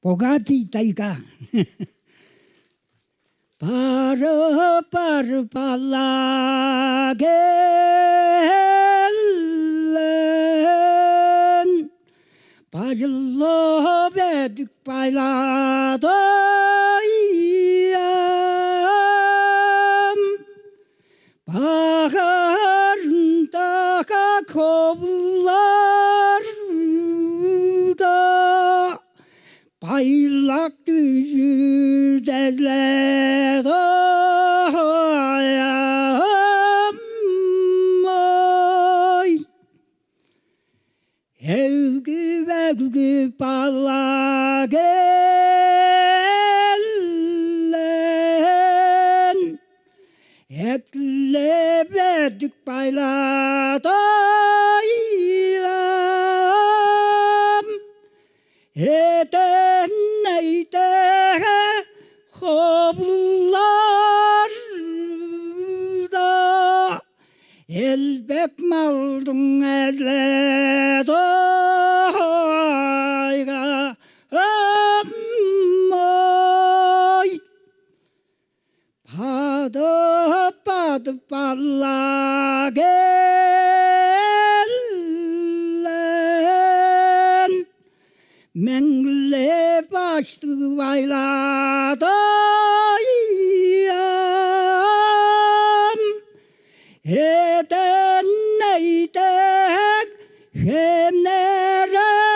Бай-Тайга. Бары бала келін, бажылып едік байладым, бағарындағы қобыларда байлақ түзі дәзледі ой. Әугі бала келін, әкіліп едік байладым, Eteneyde xobullarda elbek maldın ezledi ayga amoy. Padı balla gelen Mengle başlı bayladayım, eden neydek hem nerende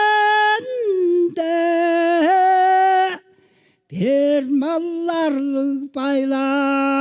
bir mallarlık bayladayım.